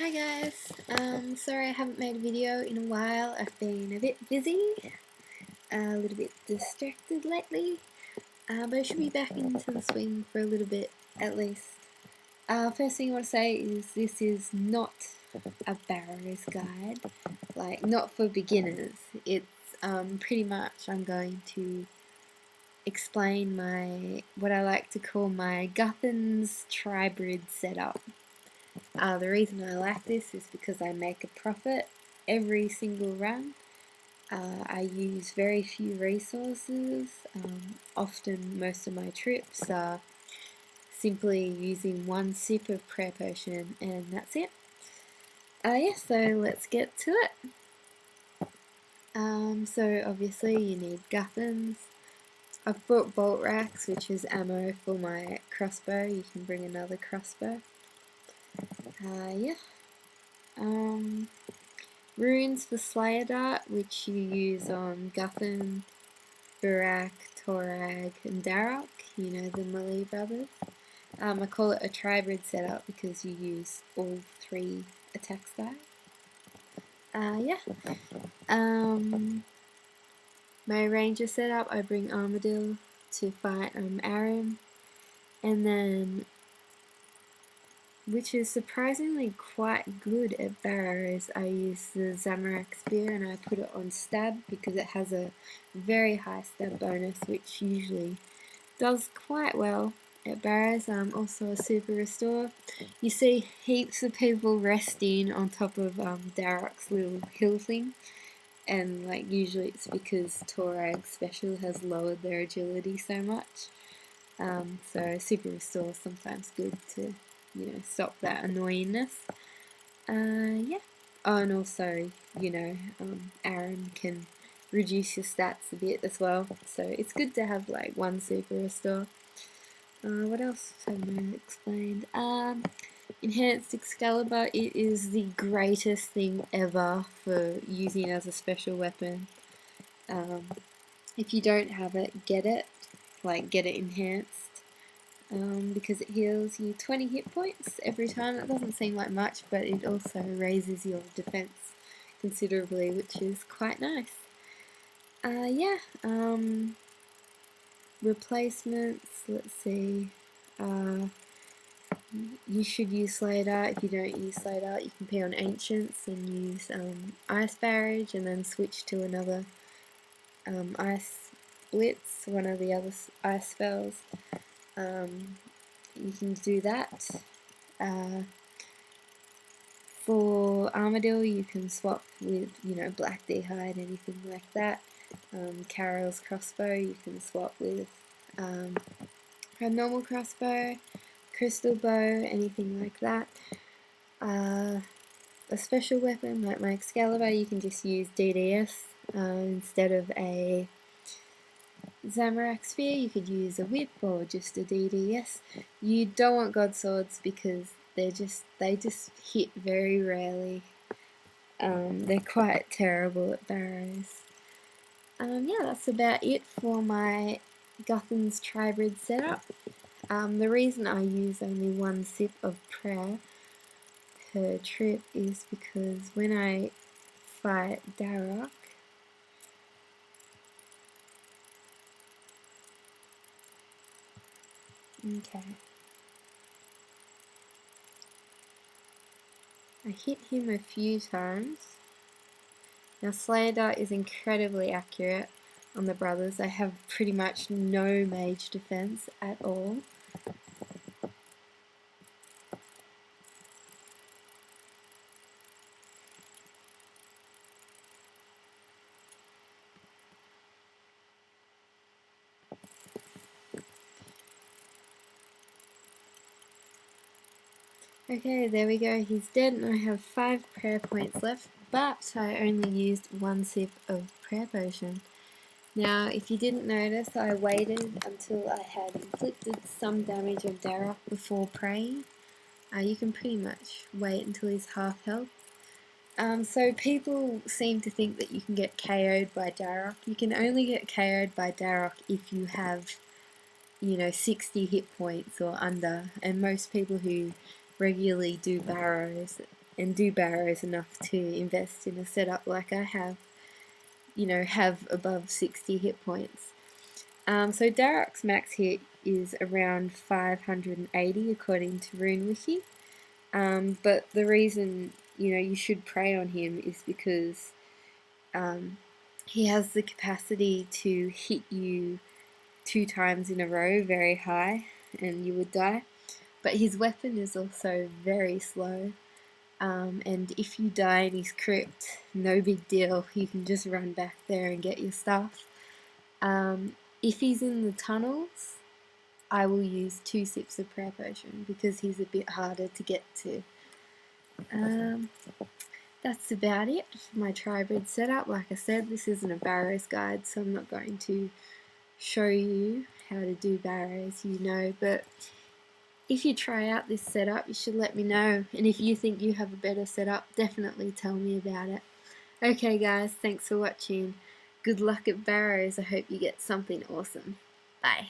Hi guys, sorry I haven't made a video in a while. I've been a bit busy, a little bit distracted lately, but I should be back into the swing for a little bit at least. First thing I want to say is this is not a barrows guide, like not for beginners. It's pretty much I'm going to explain what I like to call my Guthan's tribrid setup. The reason I like this is because I make a profit every single run. I use very few resources. Often most of my trips are simply using one sip of prayer potion and that's it. Yeah, so let's get to it. So obviously you need guthans. I've brought bolt racks, which is ammo for my crossbow. You can bring another crossbow. Yeah. Runes for Slayer Dart, which you use on Guthan, Burak, Torag, and Darok, you know, the Melee brothers. I call it a tribrid setup because you use all three attack styles. Yeah. My ranger setup, I bring Armadillo to fight Aram, and then, which is surprisingly quite good at barrows, I use the Zamorak spear and I put it on stab because it has a very high stab bonus, which usually does quite well at barrows. Also a super restore. You see heaps of people resting on top of Darok's little hill thing, and like usually it's because Torag's special has lowered their agility so much. So super restore is sometimes good to, you know, stop that annoyingness. Yeah. Oh, and also, you know, Aaron can reduce your stats a bit as well. So it's good to have like one super restore. What else haven't I explained? Enhanced Excalibur, it is the greatest thing ever for using as a special weapon. If you don't have it, get it. Like, get it enhanced. Because it heals you 20 hit points every time. That doesn't seem like much, but it also raises your defense considerably, which is quite nice. Yeah, replacements, let's see. You should use Slay Dart. If you don't use Slay Dart, you can pay on Ancients and use Ice Barrage and then switch to another Ice Blitz, one of the other ice spells. You can do that. For Armadillo, you can swap with, you know, Black D'hide, anything like that. Carol's crossbow, you can swap with her normal crossbow, crystal bow, anything like that. A special weapon like my Excalibur, you can just use DDS instead of a Zamorak spear. You could use a whip or just a DDS. You don't want God swords because they just hit very rarely. They're quite terrible at barrows. Yeah, that's about it for my Guthan's tribrid setup. The reason I use only one sip of prayer per trip is because when I fight Darok, okay, I hit him a few times. Now Slayer Dart is incredibly accurate on the brothers. They have pretty much no mage defense at all. Okay, there we go, he's dead and I have 5 prayer points left, but I only used one sip of prayer potion. Now, if you didn't notice, I waited until I had inflicted some damage on Darok before praying. You can pretty much wait until he's half health. So people seem to think that you can get KO'd by Darok. You can only get KO'd by Darok if you have, you know, 60 hit points or under, and most people who regularly do barrows and do barrows enough to invest in a setup like I have, have above 60 hit points. So Darok's max hit is around 580 according to RuneWiki. But the reason you should prey on him is because he has the capacity to hit you 2 times in a row very high and you would die. But his weapon is also very slow. And if you die in his crypt, no big deal. You can just run back there and get your stuff. If he's in the tunnels, I will use 2 sips of prayer potion because he's a bit harder to get to. That's about it for my tribrid setup. Like I said, this isn't a barrows guide, so I'm not going to show you how to do barrows, but if you try out this setup, you should let me know. And if you think you have a better setup, definitely tell me about it. Okay guys, thanks for watching. Good luck at barrows. I hope you get something awesome. Bye.